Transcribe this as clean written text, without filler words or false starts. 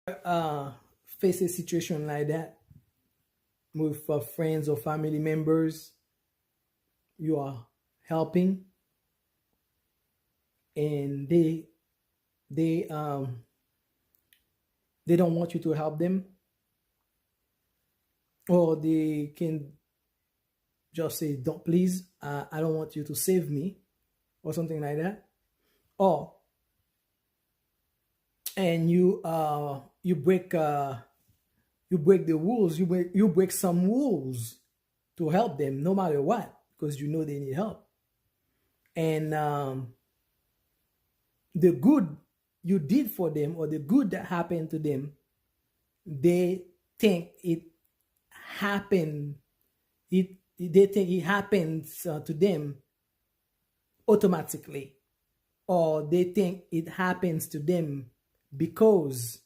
face a situation like that with friends or family members you are helping, and they um they don't want you to help them, or they can just say, don't, please, I don't want you to save me, or something like that. Or and you break the rules, you break some rules to help them no matter what, because you know they need help. And the good you did for them, or the good that happened to them, they think it happened, they think it happens to them automatically, or they think it happens to them because